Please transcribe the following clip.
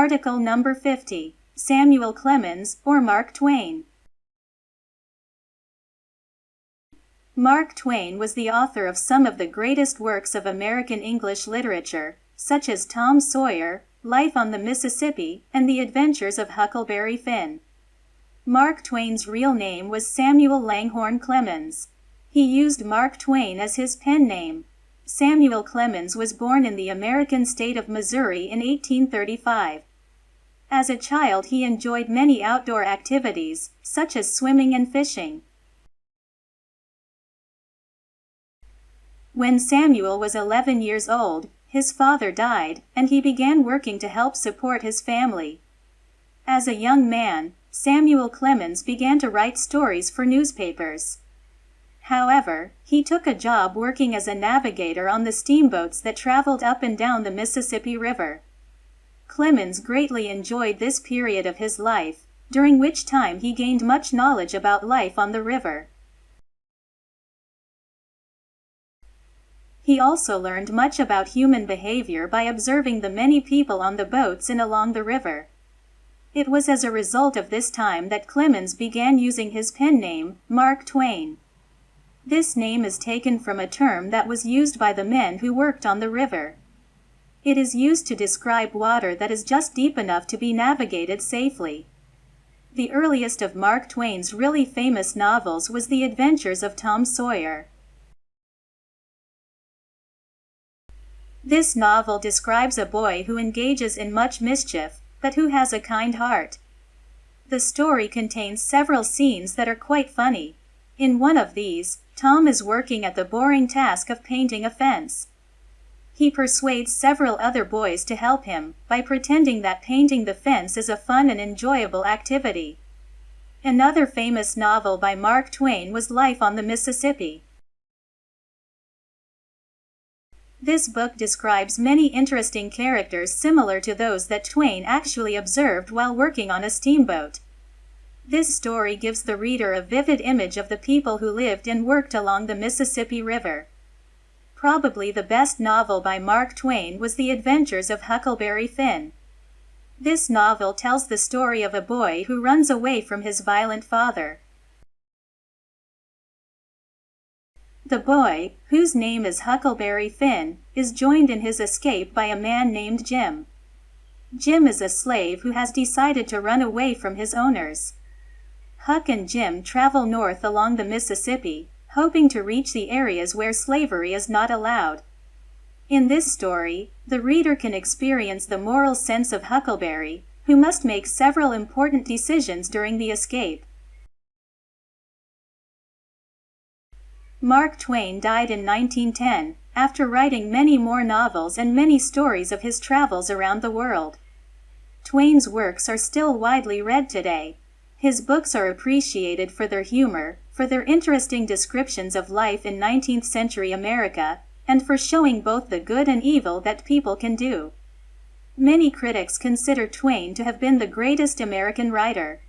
Article number 50. Samuel Clemens, or Mark Twain. Mark Twain was the author of some of the greatest works of American English literature, such as Tom Sawyer, Life on the Mississippi, and The Adventures of Huckleberry Finn. Mark Twain's real name was Samuel Langhorne Clemens. He used Mark Twain as his pen name. Samuel Clemens was born in the American state of Missouri in 1835. As a child, he enjoyed many outdoor activities, such as swimming and fishing. When Samuel was 11 years old, his father died, and he began working to help support his family. As a young man, Samuel Clemens began to write stories for newspapers. However, he took a job working as a navigator on the steamboats that traveled up and down the Mississippi River. Clemens greatly enjoyed this period of his life, during which time he gained much knowledge about life on the river. He also learned much about human behavior by observing the many people on the boats and along the river. It was as a result of this time that Clemens began using his pen name, Mark Twain. This name is taken from a term that was used by the men who worked on the river. It is used to describe water that is just deep enough to be navigated safely. The earliest of Mark Twain's really famous novels was The Adventures of Tom Sawyer. This novel describes a boy who engages in much mischief, but who has a kind heart. The story contains several scenes that are quite funny. In one of these, Tom is working at the boring task of painting a fence. He persuades several other boys to help him, by pretending that painting the fence is a fun and enjoyable activity. Another famous novel by Mark Twain was Life on the Mississippi. This book describes many interesting characters similar to those that Twain actually observed while working on a steamboat. This story gives the reader a vivid image of the people who lived and worked along the Mississippi River. Probably the best novel by Mark Twain was The Adventures of Huckleberry Finn. This novel tells the story of a boy who runs away from his violent father. The boy, whose name is Huckleberry Finn, is joined in his escape by a man named Jim. Jim is a slave who has decided to run away from his owners. Huck and Jim travel north along the Mississippi, hoping to reach the areas where slavery is not allowed. In this story, the reader can experience the moral sense of Huckleberry, who must make several important decisions during the escape. Mark Twain died in 1910, after writing many more novels and many stories of his travels around the world. Twain's works are still widely read today. His books are appreciated for their humor, for their interesting descriptions of life in 19th century America, and for showing both the good and evil that people can do. Many critics consider Twain to have been the greatest American writer.